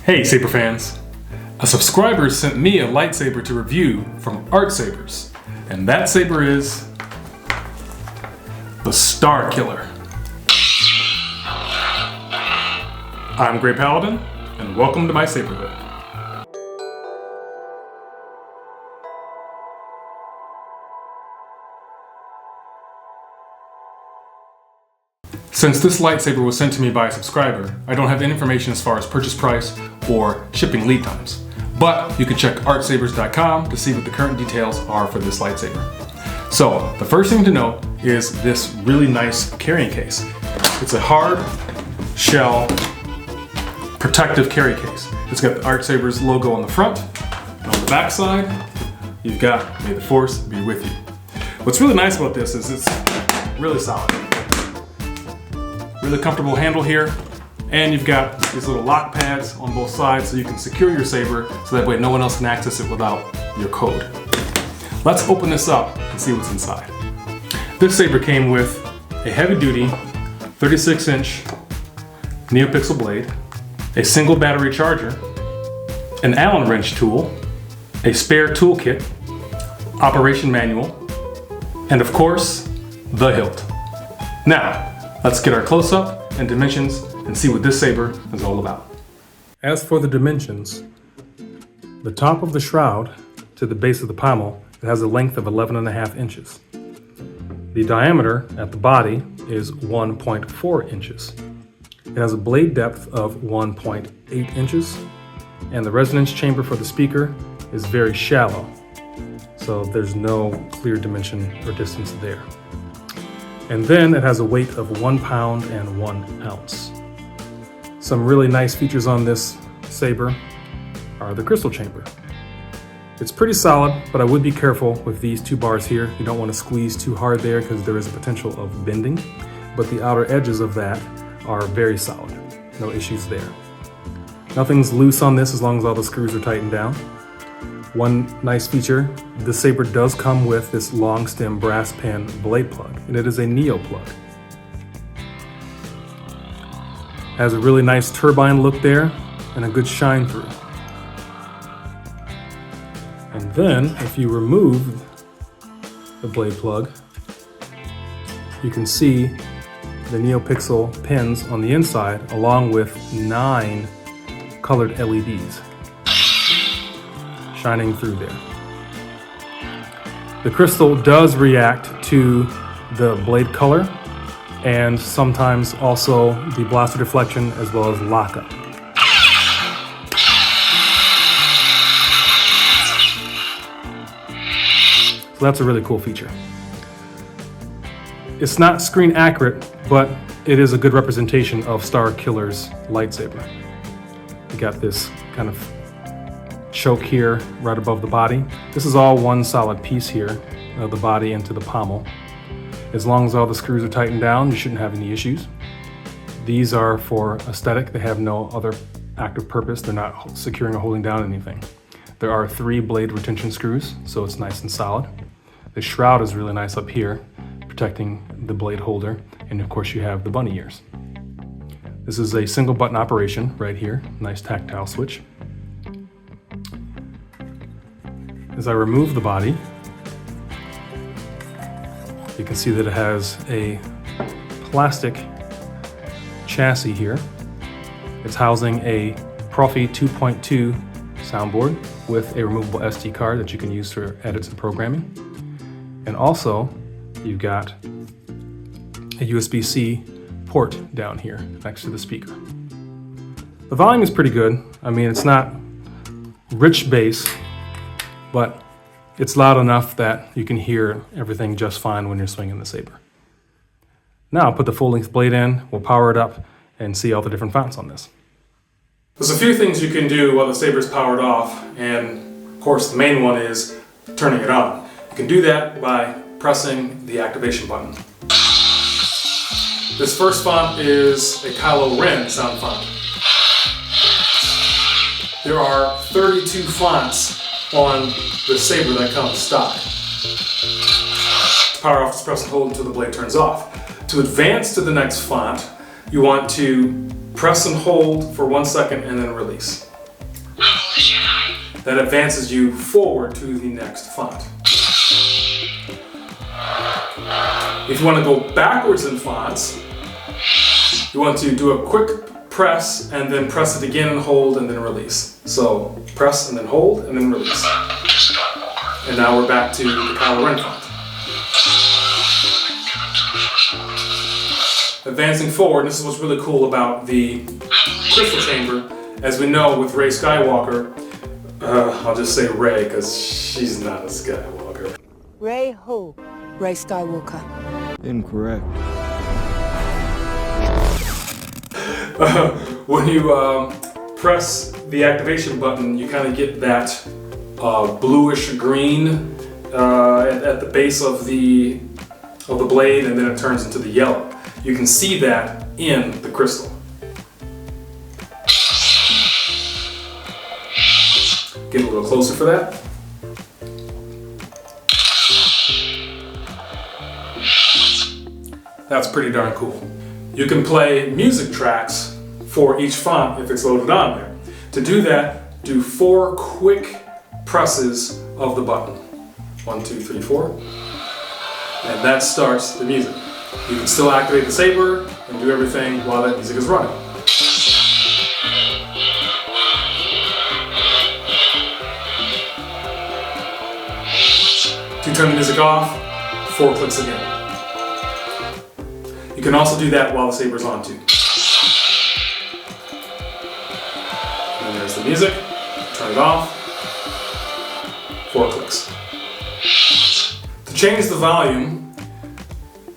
Hey Saber fans! A subscriber sent me a lightsaber to review from Artsabers, and that saber is the Starkiller. I'm Grey Paladin, and welcome to my saberhood. Since this lightsaber was sent to me by a subscriber, I don't have any information as far as purchase price or shipping lead times. But you can check artsabers.com to see what the current details are for this lightsaber. So, the first thing to note is this really nice carrying case. It's a hard shell protective carry case. It's got the Artsabers logo on the front, and on the back side, you've got May the Force be with you. What's really nice about this is it's really solid. Really comfortable handle here, and you've got these little lock pads on both sides so you can secure your saber so that way no one else can access it without your code. Let's open this up and see what's inside. This saber came with a heavy-duty 36-inch NeoPixel blade, a single battery charger, an Allen wrench tool, a spare toolkit, operation manual, and of course, the hilt. Now, let's get our close-up and dimensions and see what this saber is all about. As for the dimensions, the top of the shroud to the base of the pommel, it has a length of 11.5 inches. The diameter at the body is 1.4 inches. It has a blade depth of 1.8 inches, and the resonance chamber for the speaker is very shallow, so there's no clear dimension or distance there. And then it has a weight of 1 pound and 1 ounce. Some really nice features on this saber are the crystal chamber. It's pretty solid, but I would be careful with these two bars here. You don't want to squeeze too hard there because there is a potential of bending, but the outer edges of that are very solid. No issues there. Nothing's loose on this as long as all the screws are tightened down. One nice feature, the saber does come with this long stem brass pin blade plug, and it is a Neo plug. Has a really nice turbine look there and a good shine through. And then if you remove the blade plug, you can see the NeoPixel pins on the inside along with 9 colored LEDs shining through there. The crystal does react to the blade color and sometimes also the blaster deflection as well as lockup. So that's a really cool feature. It's not screen accurate, but it is a good representation of Starkiller's lightsaber. You got this kind of choke here right above the body. This is all one solid piece here, the body into the pommel. As long as all the screws are tightened down, you shouldn't have any issues. These are for aesthetic. They have no other active purpose. They're not securing or holding down anything. There are 3 blade retention screws, so it's nice and solid. The shroud is really nice up here, protecting the blade holder, and of course you have the bunny ears. This is a single button operation right here, nice tactile switch. As I remove the body, you can see that it has a plastic chassis here. It's housing a Profi 2.2 soundboard with a removable SD card that you can use for edits and programming. And also, you've got a USB-C port down here next to the speaker. The volume is pretty good. I mean, it's not rich bass, but it's loud enough that you can hear everything just fine when you're swinging the saber. Now I'll put the full-length blade in, we'll power it up, and see all the different fonts on this. There's a few things you can do while the saber's powered off, and of course the main one is turning it on. You can do that by pressing the activation button. This first font is a Kylo Ren sound font. There are 32 fonts on the saber that comes stock. To power off, just press and hold until the blade turns off. To advance to the next font, you want to press and hold for 1 second and then release. that advances you forward to the next font. If you want to go backwards in fonts, you want to do a quick press and then press it again and hold and then release. So press and then hold and then release. And now we're back to the Kylo Ren font. Advancing forward, this is what's really cool about the crystal chamber. As we know with Rey Skywalker, I'll just say Rey because she's not a Skywalker. Rey Who? Rey Skywalker. Incorrect. When you press the activation button, you kind of get that bluish green at the base of the blade, and then it turns into the yellow. You can see that in the crystal. Get a little closer for that. That's pretty darn cool. You can play music tracks for each font if it's loaded on there. To do that, do 4 quick presses of the button. 1, 2, 3, 4. And that starts the music. You can still activate the saber and do everything while that music is running. To turn the music off, 4 clicks again. You can also do that while the saber's on too. And there's the music. Turn it off. 4 clicks. To change the volume,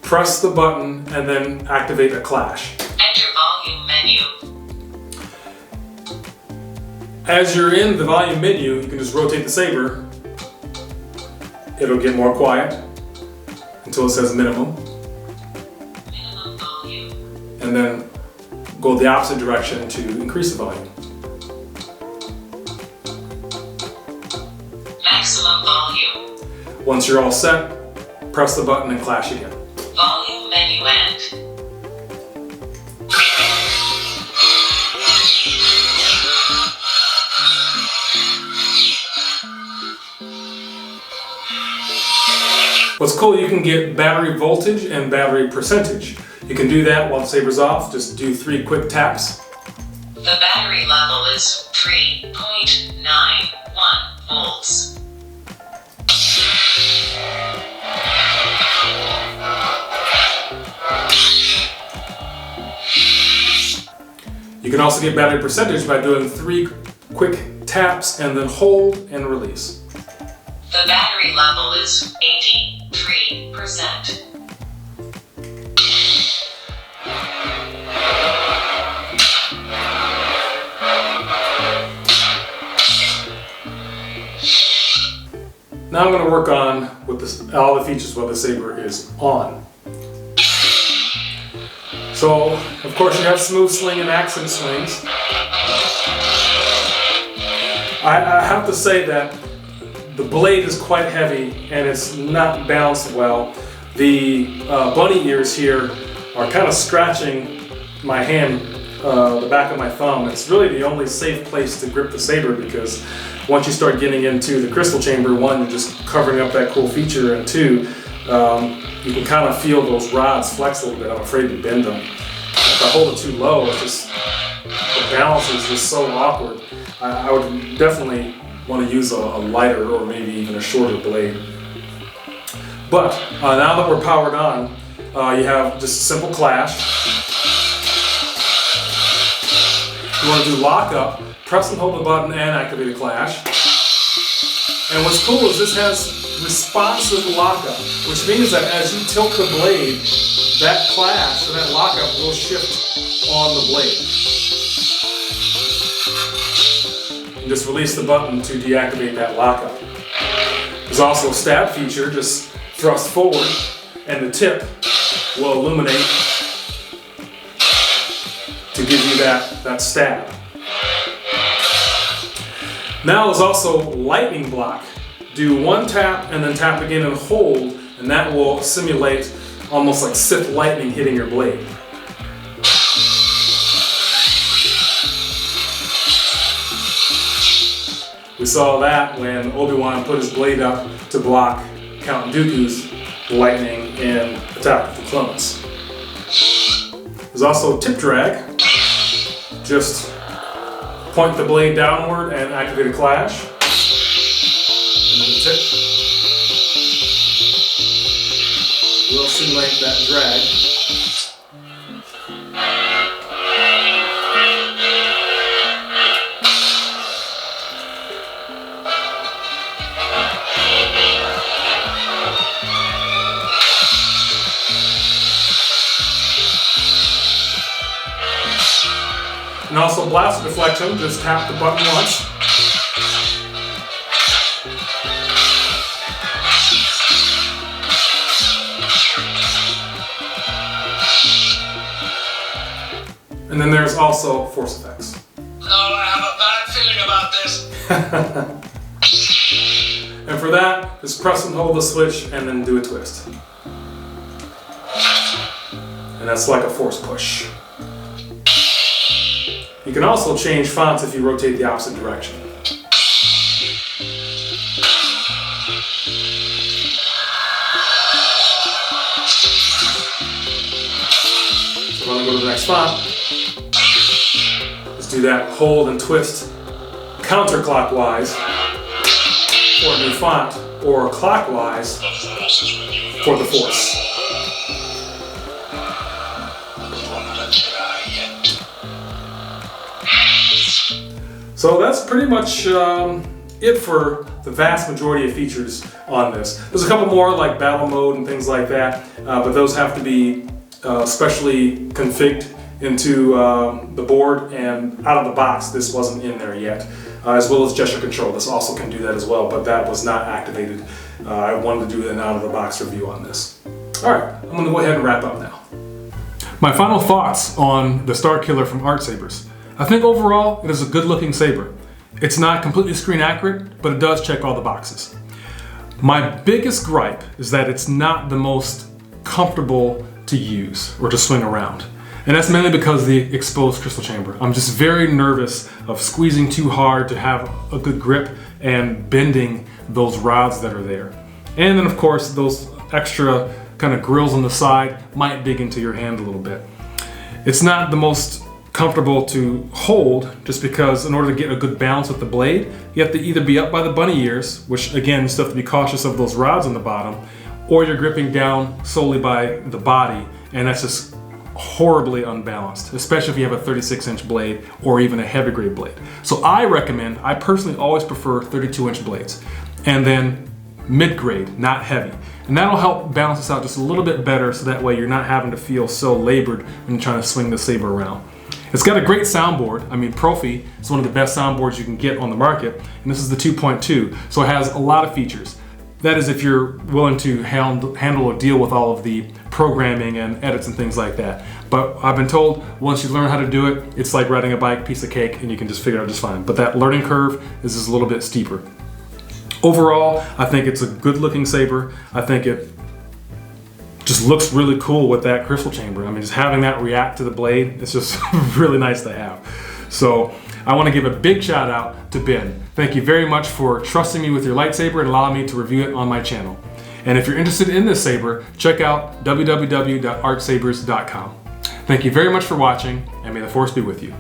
press the button and then activate a clash. Enter volume menu. As you're in the volume menu, you can just rotate the saber. It'll get more quiet until it says minimum. Minimum volume. And then go the opposite direction to increase the volume. Maximum volume. Once you're all set, press the button and clash again. Volume menu end. What's cool, you can get battery voltage and battery percentage. You can do that while the saber's off. Just do 3 quick taps. The battery level is 3.91 volts. You can also get battery percentage by doing 3 quick taps and then hold and release. The battery level is 83%. Now I'm going to work on with this, all the features while the saber is on. So, of course, you have smooth sling and accent swings. I have to say that the blade is quite heavy and it's not balanced well. The bunny ears here are kind of scratching my hand, the back of my thumb. It's really the only safe place to grip the saber because once you start getting into the crystal chamber, 1, you're just covering up that cool feature, and 2, you can kind of feel those rods flex a little bit. I'm afraid to bend them. If I hold it too low, it's just, the balance is just so awkward. I would definitely want to use a lighter or maybe even a shorter blade. But now that we're powered on, you have just a simple clash. You want to do lockup, press and hold the button and activate a clash. And what's cool is this has responsive lockup, which means that as you tilt the blade, that clash or that lockup will shift on the blade. And just release the button to deactivate that lockup. There's also a stab feature, just thrust forward and the tip will illuminate to give you that stab. Now there's also lightning block. Do 1 tap and then tap again and hold, and that will simulate almost like Sith lightning hitting your blade. We saw that when Obi-Wan put his blade up to block Count Dooku's lightning in Attack of the Clones. There's also tip drag. Just point the blade downward and activate a clash. And then the tip will simulate that drag. And also blast deflection, just tap the button once. And then there's also force effects. Oh, I have a bad feeling about this. And for that, just press and hold the switch and then do a twist. And that's like a force push. You can also change fonts if you rotate the opposite direction. So I'm going to go to the next font. Just do that hold and twist counterclockwise for a new font, or clockwise for the force. So that's pretty much it for the vast majority of features on this. There's a couple more like battle mode and things like that, but those have to be specially configured into the board, and out of the box this wasn't in there yet. As well as gesture control, this also can do that as well, but that was not activated. I wanted to do an out of the box review on this. Alright, I'm going to go ahead and wrap up now. My final thoughts on the Starkiller from Artsabers. I think overall it is a good looking saber. It's not completely screen accurate, but it does check all the boxes. My biggest gripe is that it's not the most comfortable to use or to swing around. And that's mainly because of the exposed crystal chamber. I'm just very nervous of squeezing too hard to have a good grip and bending those rods that are there. And then of course those extra kind of grills on the side might dig into your hand a little bit. It's not the most comfortable to hold, just because in order to get a good balance with the blade, you have to either be up by the bunny ears, which again, you still have to be cautious of those rods on the bottom, or you're gripping down solely by the body, and that's just horribly unbalanced, especially if you have a 36-inch blade or even a heavy grade blade. So I personally always prefer 32-inch blades, and then mid-grade, not heavy. And that'll help balance this out just a little bit better, so that way you're not having to feel so labored when you're trying to swing the saber around. It's got a great soundboard. I mean, Profi is one of the best soundboards you can get on the market, and this is the 2.2, so it has a lot of features. That is if you're willing to handle or deal with all of the programming and edits and things like that. But I've been told once you learn how to do it, it's like riding a bike, piece of cake, and you can just figure it out just fine. But that learning curve is just a little bit steeper. Overall, I think it's a good looking saber. I think it just looks really cool with that crystal chamber. I mean, just having that react to the blade, it's just really nice to have. So I want to give a big shout out to Ben. Thank you very much for trusting me with your lightsaber and allowing me to review it on my channel. And if you're interested in this saber, check out www.artsabers.com. Thank you very much for watching, and may the Force be with you.